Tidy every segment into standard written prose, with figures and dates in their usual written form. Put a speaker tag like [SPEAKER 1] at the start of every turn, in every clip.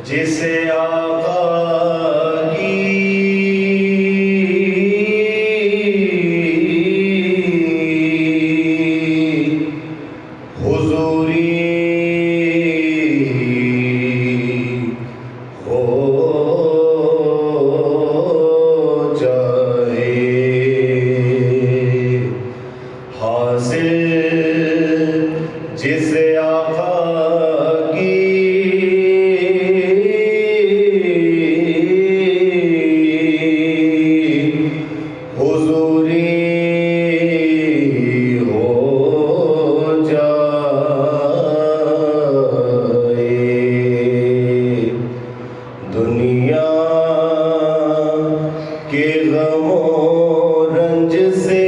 [SPEAKER 1] जिसे आका की हुजूरी हो जाए हासिल जिसे आका की हुजूरी हो जाए। दुनिया के गमो रंज से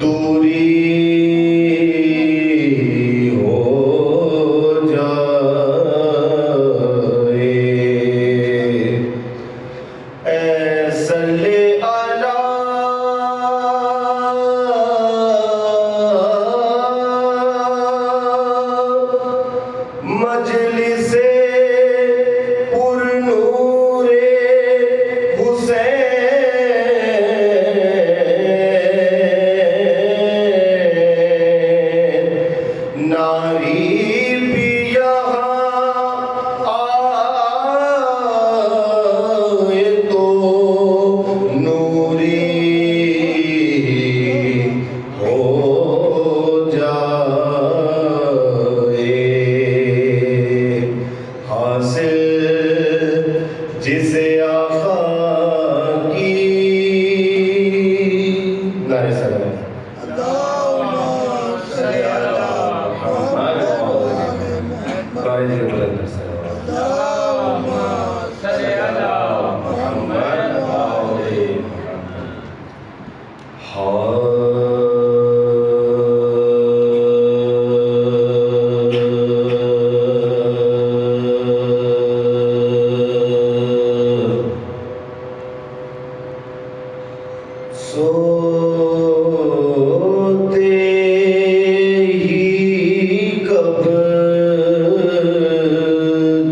[SPEAKER 1] दूरी हो जाए। ऐ सल्ले अला मजलिसे पुरनूरे हुसैन नारी भी यहाँ आए तो नूरी हो जाए। हासिल जिसे आका की नारे सलाम सोते ही कब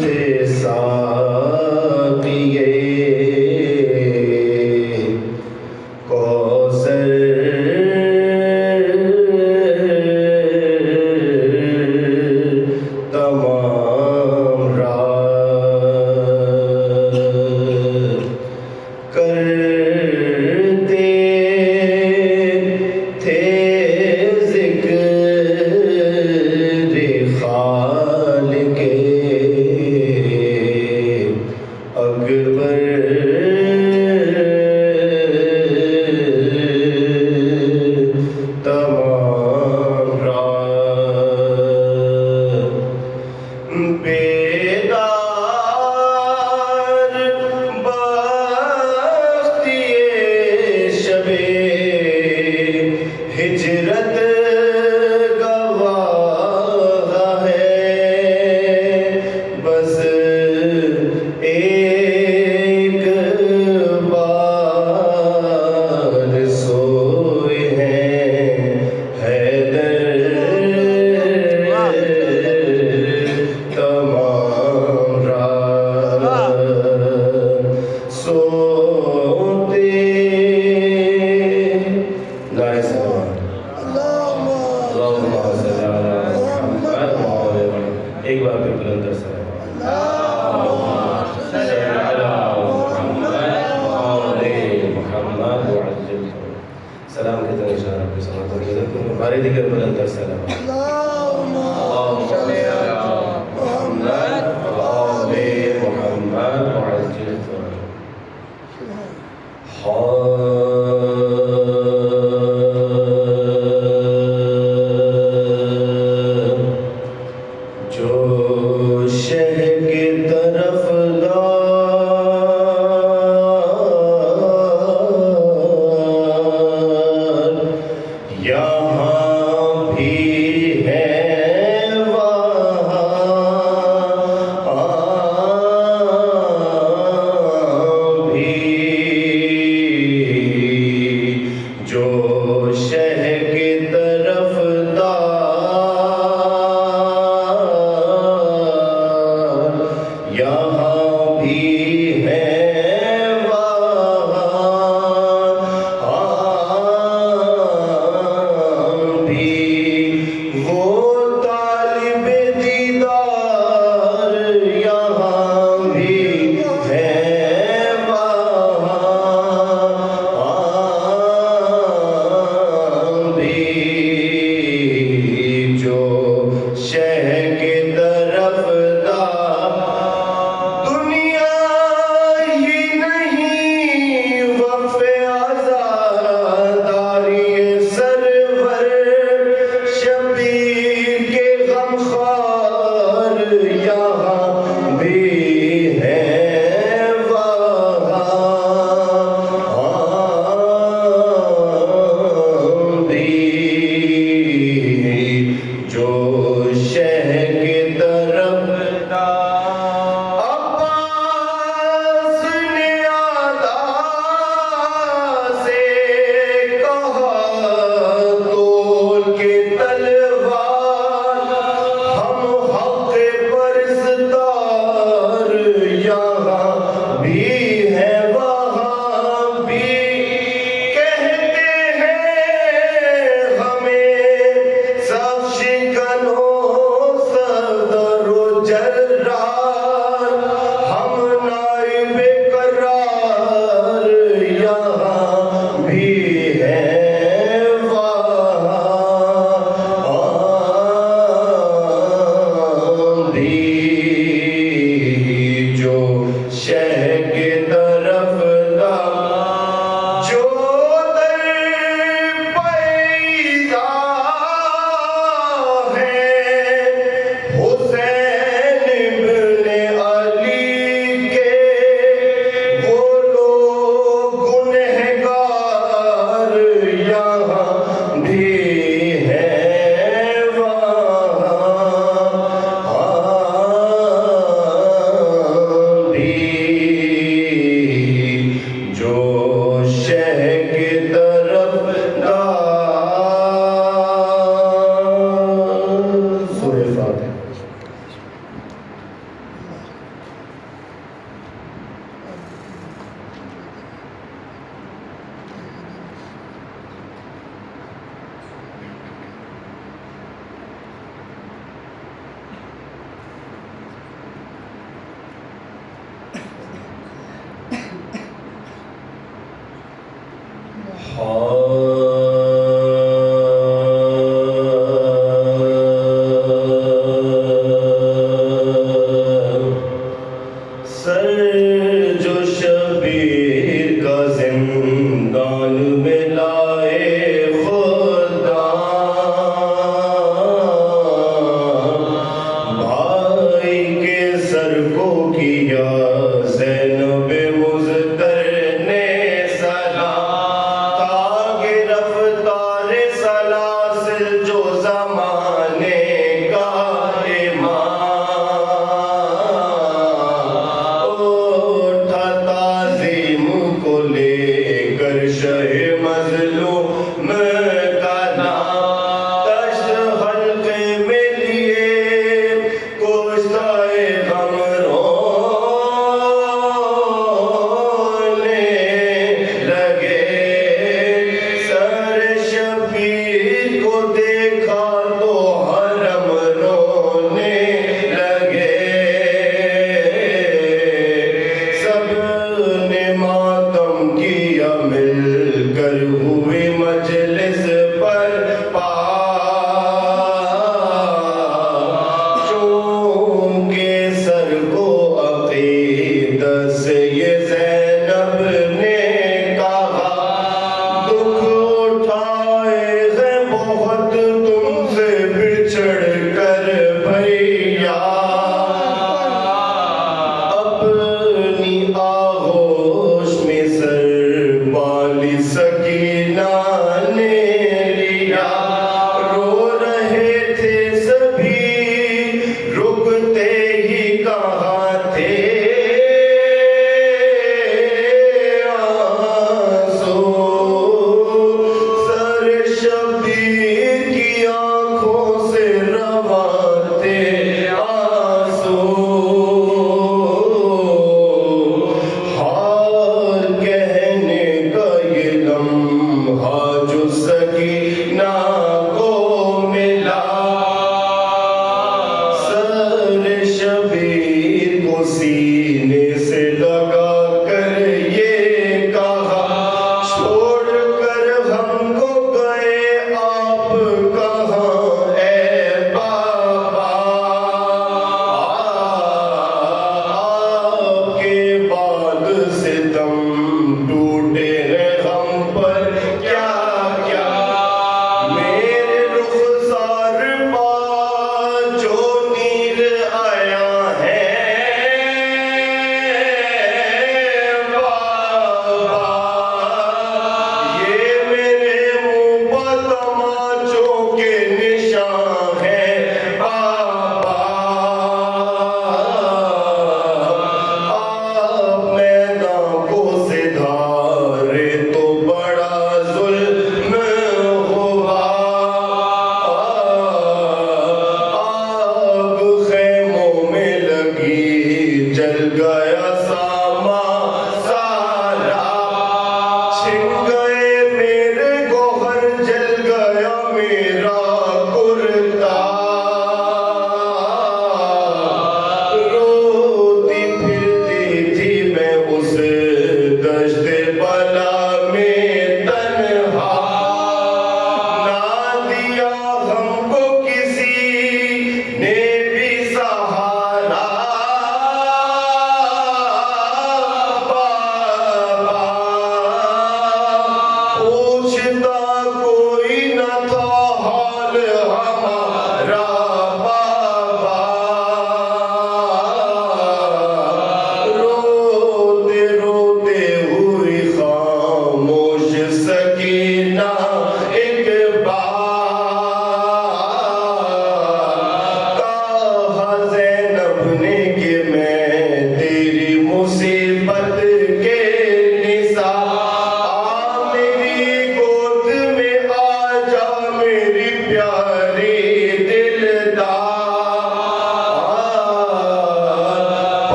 [SPEAKER 1] थे साक़िए कौसर तमाम रात करते थे ज़िक्र खालिक़े अकबर तमाम रात बेदार बख्तिए शबे हिजरत गवाह है बस एक बार सोए हैं हैदर तमाम रात सोते नारे सलाम अल्लाहुम्मा सल्ली अला मुहम्मद व आले मुहम्मद। एक बार फिर बुलंद सलाम अल्लाहुम्मा सल्ली अला मुहम्मद व आले मुहम्मद व अज्जिल सलाम के तरह इशारा पे सलाम करके हमारे दिगर बुलंद सलाम अल्लाहुम्मा सल्ली अला मुहम्मद व आले मुहम्मद व अज्जिल जो शह की तरफ गा सर जो शबीर का जिंदान में लाए खुदा, भाई के सर को किया ज़ैनब मुज़्तर ने सलाम, तागे रफ्तार सलासिल जो ज़माने का इमाम, को लेकर शहे मज़लूम का नाम, दश्त हल्के में लिए कोश्ताए गम रोने लगे। सर शबीर को देखा तो हरम रोने लगे। सबने मातम किया मिलकर हुए मजलिस पर चूम के सर को अकीदत से ये ज़ैनब ने कहा, दुख उठाए हैं बहुत तुमसे बिछड़ कर भैया, अपनी आगोश में सर बाली सकीना ने लिया। रो रहे थे सभी रुकते ही कहाँ थे आंसू, सर शबीर की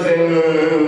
[SPEAKER 2] सिंह